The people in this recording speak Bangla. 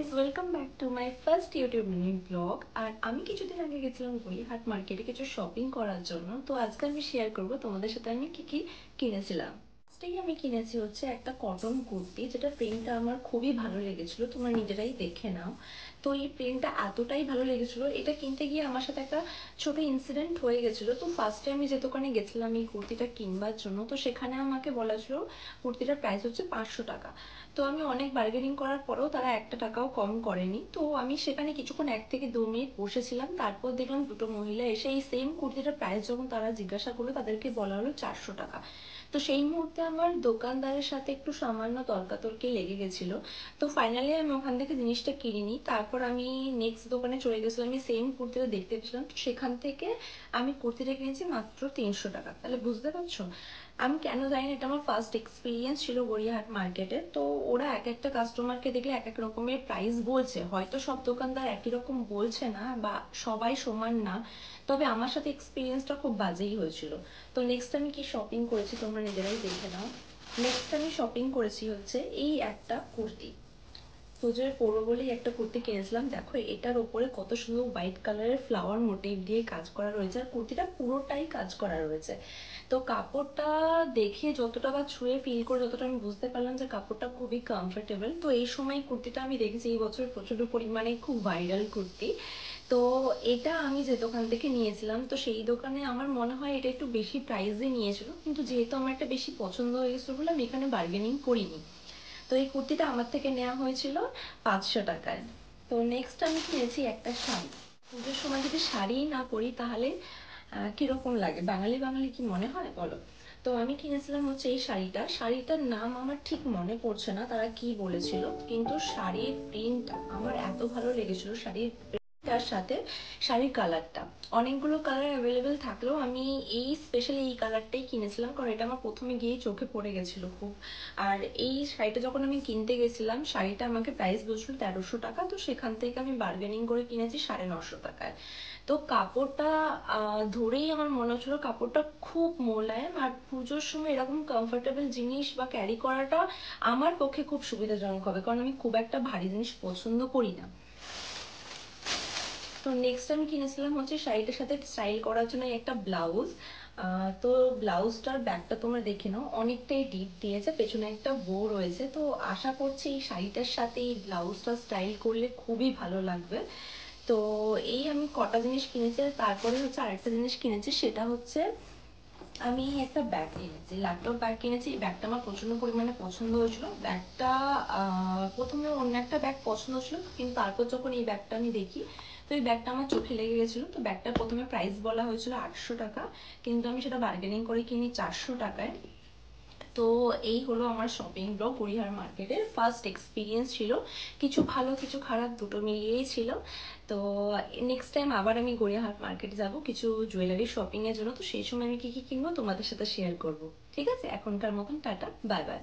Guys, welcome back to my first YouTube mini blog. আর আমি কিছুদিন আগে গেছিলাম গড়িয়াহাট মার্কেটে কিছু শপিং করার জন্য। তো আজকে আমি শেয়ার করবো তোমাদের সাথে আমি কি কি কিনেছিলাম। ফার্স্টেই আমি কিনেছি হচ্ছে একটা কটন কুর্তি, যেটা প্রিন্টটা আমার খুবই ভালো লেগেছিলো, তোমরা নিজেরাই দেখে নাও। তো এই প্রিন্টটা এতটাই ভালো লেগেছিলো, এটা কিনতে গিয়ে আমার সাথে একটা ছোট ইনসিডেন্ট হয়ে গেছিলো। তো ফার্স্টে আমি যে দোকানে গেছিলাম এই কুর্তিটা কিনবার জন্য, তো সেখানে আমাকে বলা ছিল কুর্তিটার প্রাইস হচ্ছে 500 টাকা। তো আমি অনেক বার্গেনিং করার পরেও তারা একটা টাকাও কম করেনি। তো আমি সেখানে কিছুক্ষণ 1 থেকে 2 মিনিট বসেছিলাম, তারপর দেখলাম দুটো মহিলা এসে এই সেম কুর্তিটার প্রাইস যখন তারা জিজ্ঞাসা করলো, তাদেরকে বলা হলো 400 টাকা। তো সেই মুহূর্তে আমার দোকানদারের সাথে একটু সামান্য তর্কাতর্কি লেগে গেছিলো। তো ফাইনালি আমি ওখান থেকে জিনিসটা কিনিনি। তারপর আমি নেক্সট দোকানে চলে গেছিলাম, আমি সেম কুর্তিটা দেখতে পেয়েছিলাম। তো সেখান থেকে আমি কুর্তিটা কিনেছি মাত্র 300 টাকা। তাহলে বুঝতে পারছো আমি কেন জানি না, এটা আমার ফার্স্ট এক্সপিরিয়েন্স ছিল গড়িয়াহাট মার্কেটে। তো ওরা এক একটা কাস্টমারকে দেখলে এক এক রকমের প্রাইস বলছে, হয়তো সব দোকানদার একই রকম বলছে না বা সবাই সমান না, তবে আমার সাথে এক্সপিরিয়েন্সটা খুব বাজেই হয়েছিল। তো নেক্সট আমি কি শপিং করেছি তোমরা নিজেরাই দেখে নাও। নেক্সট আমি শপিং করেছি হচ্ছে এই একটা কুর্তি। পুজোয় পরবো বলেই একটা কুর্তি কিনেছিলাম। দেখো এটার ওপরে কত সুন্দর হোয়াইট কালারের ফ্লাওয়ার মোটিভ দিয়ে কাজ করা রয়েছে, আর কুর্তিটা পুরোটাই কাজ করা রয়েছে। তো কাপড়টা দেখে যতটা বা ছুঁয়ে ফিল করে যতটা আমি বুঝতে পারলাম যে কাপড়টা খুবই কমফোর্টেবল। তো এই সময় কুর্তিটা আমি দেখেছি এই বছর প্রচুর পরিমাণে খুব ভাইরাল কুর্তি। তো এটা আমি যে দোকান থেকে নিয়েছিলাম, তো সেই দোকানে আমার মনে হয় এটা একটু বেশি প্রাইসে নিয়েছিল, কিন্তু যেহেতু আমার একটা বেশি পছন্দ হয়ে গেছিলো বলে আমি এখানে বার্গেনিং করিনি। তো এই কুর্তিটা আমার থেকে নেওয়া হয়েছিল 500 টাকায়। তো নেক্সট আমি কিনেছি একটা শাড়ি। পুজোর সময় যদি শাড়ি না পরি তাহলে কিরকম লাগে, বাঙালি বাঙালি কি মনে হয় বলো। তো আমি কিনেছিলাম হচ্ছে এই শাড়িটার নাম আমার ঠিক মনে পড়ছে না তারা কি বলেছিল, কিন্তু শাড়ির প্রিন্ট আমার এত ভালো লেগেছিল। শাড়ির তার সাথে শাড়ির কালারটা, অনেকগুলো কালার অ্যাভেলেবেল থাকলেও আমি এই স্পেশালি এই কালারটাই কিনেছিলাম, কারণ এটা আমার প্রথমে গিয়ে চোখে পড়ে গেছিলো খুব। আর এই শাড়িটা যখন আমি কিনতে গেছিলাম, শাড়িটা আমাকে প্রাইস বলছিল 1300 টাকা। তো সেখান থেকে আমি বার্গেনিং করে কিনেছি 950 টাকায়। তো কাপড়টা ধরেই আমার মনে হচ্ছিল কাপড়টা খুব মোলায়েম, আর পুজোর সময় এরকম কমফোর্টেবল জিনিস বা ক্যারি করাটা আমার পক্ষে খুব সুবিধাজনক হবে, কারণ আমি খুব একটা ভারী জিনিস পছন্দ করি না। তো নেক্সট আমি কিনেছিলাম হচ্ছে শাড়িটার সাথে স্টাইল করার জন্য একটা ব্লাউজ। তো ব্লাউজটার ব্যাগটা তোমরা দেখে নাও, অনেকটাই ডিপ দিয়েছে, পেছনে একটা বো রয়েছে। তো আশা করছি এই শাড়িটার সাথে এই ব্লাউজটা স্টাইল করলে খুবই ভালো লাগবে। তো এই আমি কটা জিনিস কিনেছি। আর তারপরে হচ্ছে আরেকটা জিনিস কিনেছি, সেটা হচ্ছে আমি একটা ব্যাগ কিনেছি, ল্যাপটপ ব্যাগ কিনেছি। এই ব্যাগটা আমার প্রচন্ড পরিমাণে পছন্দ হয়েছিল। ব্যাগটা প্রথমে অন্য একটা ব্যাগ পছন্দ ছিল, কিন্তু তারপর যখন এই ব্যাগটা আমি দেখি, তো এই ব্যাগটা আমার চোখে লেগে গেছিলো। তো ব্যাগটা প্রথমে প্রাইস বলা হয়েছিল 800 টাকা, কিন্তু আমি সেটা বার্গেনিং করে কিনি 400 টাকায়। তো এই হলো আমার শপিং ব্লগ গড়িয়াহাট মার্কেটের ফার্স্ট এক্সপিরিয়েন্স ছিল। কিছু ভালো কিছু খারাপ দুটো মিলিয়েই ছিল। তো নেক্সট টাইম আবার আমি গড়িয়াহাট মার্কেটে যাব কিছু জুয়েলারি শপিং এর জন্য। তো সেই সময় আমি কি কি কিনবো তোমাদের সাথে শেয়ার করব। ঠিক আছে, এখনকার মতন টাটা, বাই বাই।